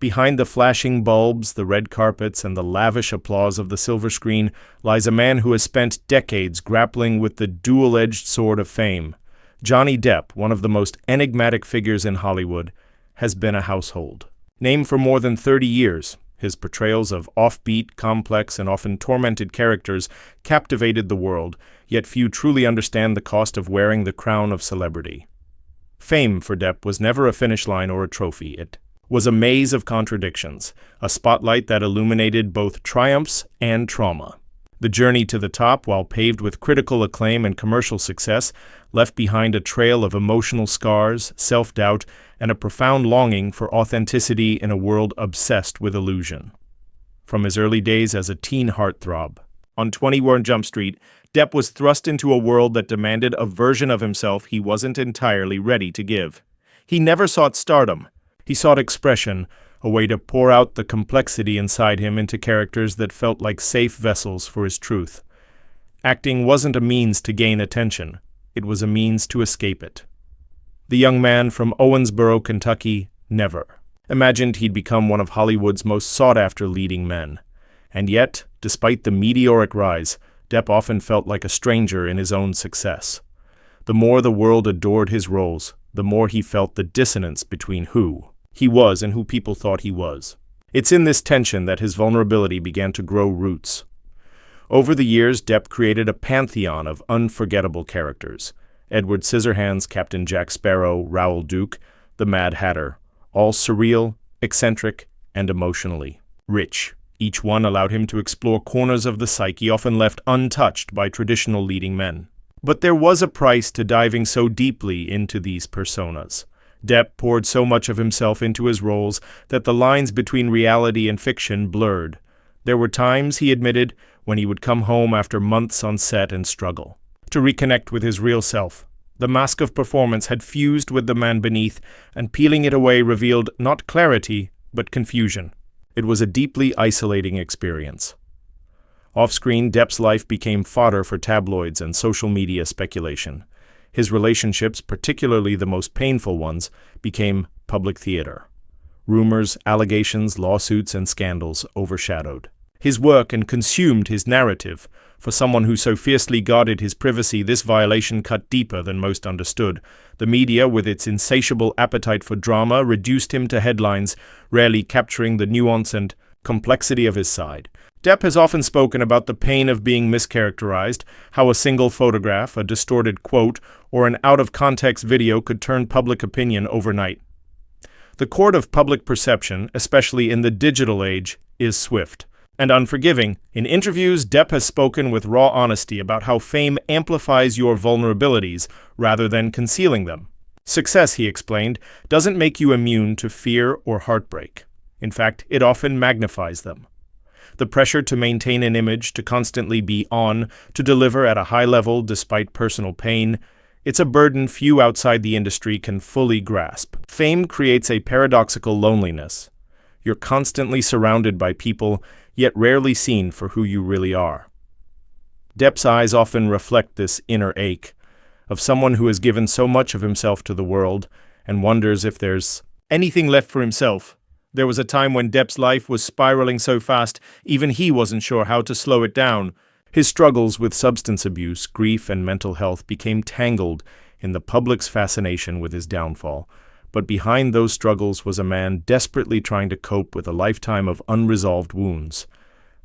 Behind the flashing bulbs, the red carpets, and the lavish applause of the silver screen lies a man who has spent decades grappling with the dual-edged sword of fame. Johnny Depp, one of the most enigmatic figures in Hollywood, has been a household name for more than 30 years. His portrayals of offbeat, complex, and often tormented characters captivated the world, yet few truly understand the cost of wearing the crown of celebrity. Fame for Depp was never a finish line or a trophy. It was a maze of contradictions, a spotlight that illuminated both triumphs and trauma. The journey to the top, while paved with critical acclaim and commercial success, left behind a trail of emotional scars, self-doubt, and a profound longing for authenticity in a world obsessed with illusion. From his early days as a teen heartthrob, on 21 Jump Street, Depp was thrust into a world that demanded a version of himself he wasn't entirely ready to give. He never sought stardom. He sought expression, a way to pour out the complexity inside him into characters that felt like safe vessels for his truth. Acting wasn't a means to gain attention. It was a means to escape it. The young man from Owensboro, Kentucky, never imagined he'd become one of Hollywood's most sought-after leading men. And yet, despite the meteoric rise, Depp often felt like a stranger in his own success. The more the world adored his roles, the more he felt the dissonance between who he was and who people thought he was. It's in this tension that his vulnerability began to grow roots. Over the years, Depp created a pantheon of unforgettable characters. Edward Scissorhands, Captain Jack Sparrow, Raoul Duke, the Mad Hatter, all surreal, eccentric, and emotionally rich. Each one allowed him to explore corners of the psyche often left untouched by traditional leading men. But there was a price to diving so deeply into these personas. Depp poured so much of himself into his roles that the lines between reality and fiction blurred. There were times, he admitted, when he would come home after months on set and struggle to reconnect with his real self. The mask of performance had fused with the man beneath, and peeling it away revealed not clarity, but confusion. It was a deeply isolating experience. Off-screen, Depp's life became fodder for tabloids and social media speculation. His relationships, particularly the most painful ones, became public theater. Rumors, allegations, lawsuits, and scandals overshadowed his work and consumed his narrative. For someone who so fiercely guarded his privacy, this violation cut deeper than most understood. The media, with its insatiable appetite for drama, reduced him to headlines, rarely capturing the nuance and complexity of his side. Depp has often spoken about the pain of being mischaracterized, how a single photograph, a distorted quote, or an out-of-context video could turn public opinion overnight. The court of public perception, especially in the digital age, is swift and unforgiving. In interviews, Depp has spoken with raw honesty about how fame amplifies your vulnerabilities rather than concealing them. Success, he explained, doesn't make you immune to fear or heartbreak. In fact, it often magnifies them. The pressure to maintain an image, to constantly be on, to deliver at a high level despite personal pain, it's a burden few outside the industry can fully grasp. Fame creates a paradoxical loneliness. You're constantly surrounded by people, yet rarely seen for who you really are. Depp's eyes often reflect this inner ache of someone who has given so much of himself to the world and wonders if there's anything left for himself. There was a time when Depp's life was spiraling so fast, even he wasn't sure how to slow it down. His struggles with substance abuse, grief, and mental health became tangled in the public's fascination with his downfall. But behind those struggles was a man desperately trying to cope with a lifetime of unresolved wounds.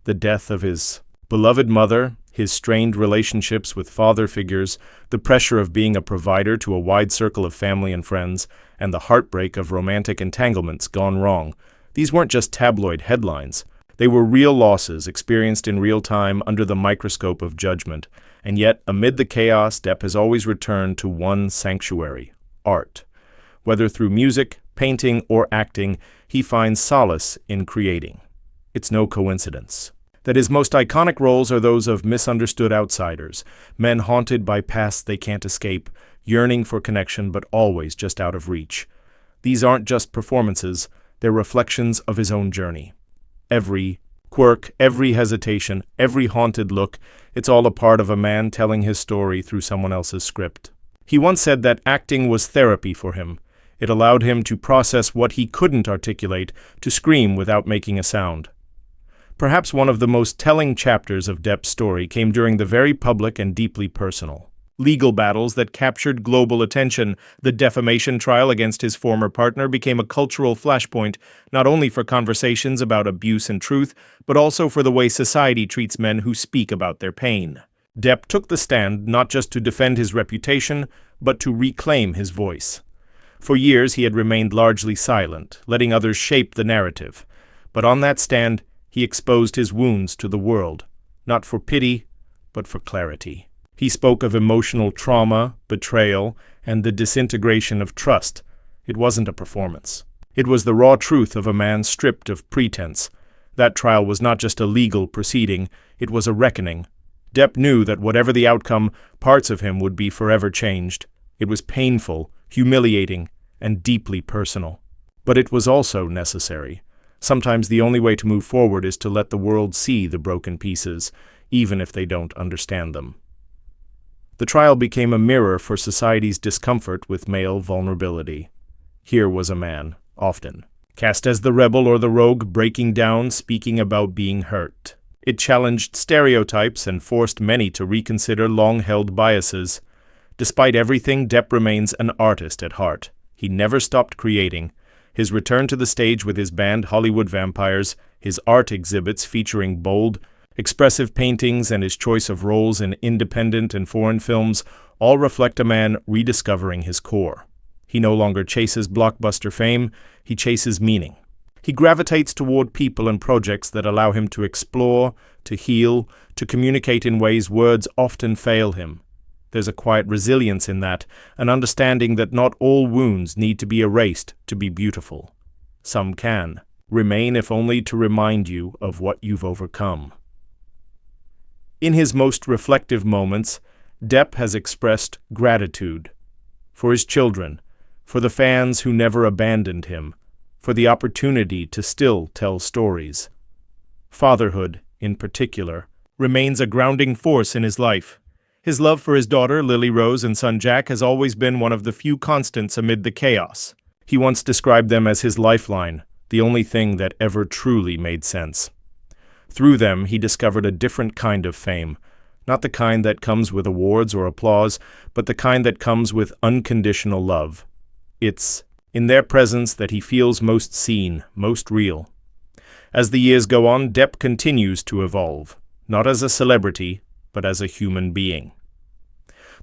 The death of his beloved mother, his strained relationships with father figures, the pressure of being a provider to a wide circle of family and friends, and the heartbreak of romantic entanglements gone wrong. These weren't just tabloid headlines. They were real losses experienced in real time under the microscope of judgment. And yet, amid the chaos, Depp has always returned to one sanctuary: art. Whether through music, painting, or acting, he finds solace in creating. It's no coincidence that his most iconic roles are those of misunderstood outsiders, men haunted by pasts they can't escape, yearning for connection but always just out of reach. These aren't just performances, they're reflections of his own journey. Every quirk, every hesitation, every haunted look, it's all a part of a man telling his story through someone else's script. He once said that acting was therapy for him. It allowed him to process what he couldn't articulate, to scream without making a sound. Perhaps one of the most telling chapters of Depp's story came during the very public and deeply personal legal battles that captured global attention. The defamation trial against his former partner became a cultural flashpoint, not only for conversations about abuse and truth, but also for the way society treats men who speak about their pain. Depp took the stand not just to defend his reputation, but to reclaim his voice. For years he had remained largely silent, letting others shape the narrative. But on that stand, he exposed his wounds to the world, not for pity, but for clarity. He spoke of emotional trauma, betrayal, and the disintegration of trust. It wasn't a performance. It was the raw truth of a man stripped of pretense. That trial was not just a legal proceeding, it was a reckoning. Depp knew that whatever the outcome, parts of him would be forever changed. It was painful, humiliating, and deeply personal. But it was also necessary. Sometimes the only way to move forward is to let the world see the broken pieces, even if they don't understand them. The trial became a mirror for society's discomfort with male vulnerability. Here was a man, often cast as the rebel or the rogue, breaking down, speaking about being hurt. It challenged stereotypes and forced many to reconsider long-held biases. Despite everything, Depp remains an artist at heart. He never stopped creating. His return to the stage with his band Hollywood Vampires, his art exhibits featuring bold, expressive paintings, and his choice of roles in independent and foreign films all reflect a man rediscovering his core. He no longer chases blockbuster fame, he chases meaning. He gravitates toward people and projects that allow him to explore, to heal, to communicate in ways words often fail him. There's a quiet resilience in that, an understanding that not all wounds need to be erased to be beautiful. Some can remain, if only to remind you of what you've overcome. In his most reflective moments, Depp has expressed gratitude for his children, for the fans who never abandoned him, for the opportunity to still tell stories. Fatherhood, in particular, remains a grounding force in his life. His love for his daughter, Lily Rose, and son Jack has always been one of the few constants amid the chaos. He once described them as his lifeline, the only thing that ever truly made sense. Through them, he discovered a different kind of fame, not the kind that comes with awards or applause, but the kind that comes with unconditional love. It's in their presence that he feels most seen, most real. As the years go on, Depp continues to evolve, not as a celebrity, but as a human being.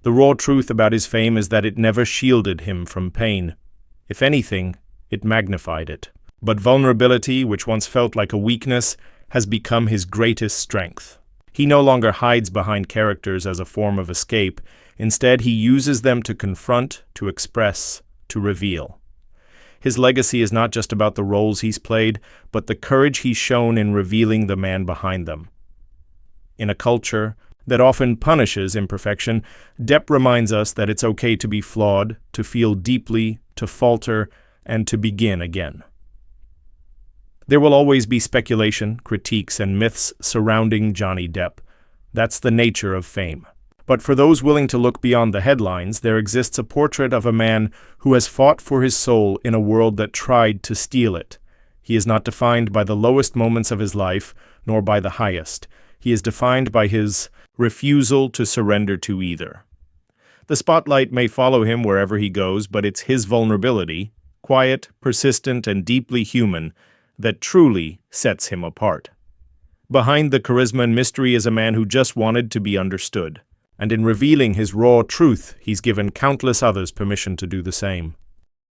The raw truth about his fame is that it never shielded him from pain. If anything, it magnified it. But vulnerability, which once felt like a weakness, has become his greatest strength. He no longer hides behind characters as a form of escape. Instead, he uses them to confront, to express, to reveal. His legacy is not just about the roles he's played, but the courage he's shown in revealing the man behind them. In a culture that often punishes imperfection, Depp reminds us that it's okay to be flawed, to feel deeply, to falter, and to begin again. There will always be speculation, critiques, and myths surrounding Johnny Depp. That's the nature of fame. But for those willing to look beyond the headlines, there exists a portrait of a man who has fought for his soul in a world that tried to steal it. He is not defined by the lowest moments of his life, nor by the highest. He is defined by his refusal to surrender to either. The spotlight may follow him wherever he goes, but it's his vulnerability, quiet, persistent, and deeply human, that truly sets him apart. Behind the charisma and mystery is a man who just wanted to be understood. And in revealing his raw truth, he's given countless others permission to do the same.